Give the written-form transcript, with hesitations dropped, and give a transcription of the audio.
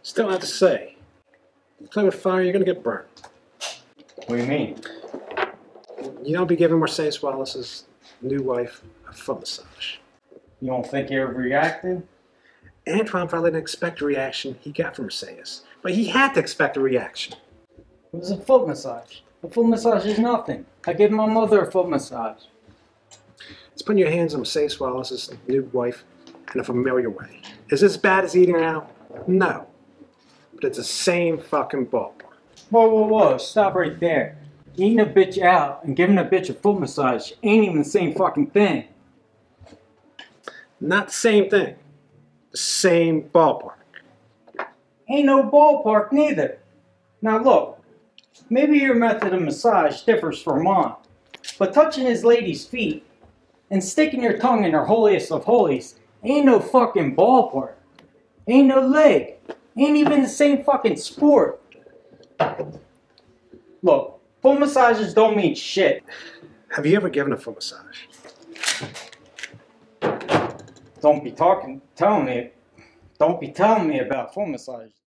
Still have to say, you play with fire, you're gonna get burned. What do you mean? You don't be giving Mercedes Wallis's new wife a foot massage. You don't think you're reacting? Antoine probably didn't expect the reaction he got from Mercedes, but he had to expect a reaction. It was a foot massage. A foot massage is nothing. I gave my mother a foot massage. It's putting your hands on Mercedes Wallis's new wife in a familiar way. Is this as bad as eating her out? No. But it's the same fucking ballpark. Whoa, whoa, whoa, stop right there. Eating a bitch out and giving a bitch a foot massage ain't even the same fucking thing. Not the same thing. The same ballpark. Ain't no ballpark neither. Now look, maybe your method of massage differs from mine, but touching his lady's feet and sticking your tongue in her holiest of holies ain't no fucking ballpark. Ain't no leg. Ain't even the same fucking sport. Look, foot massages don't mean shit. Have you ever given a foot massage? Don't be telling me about foot massages.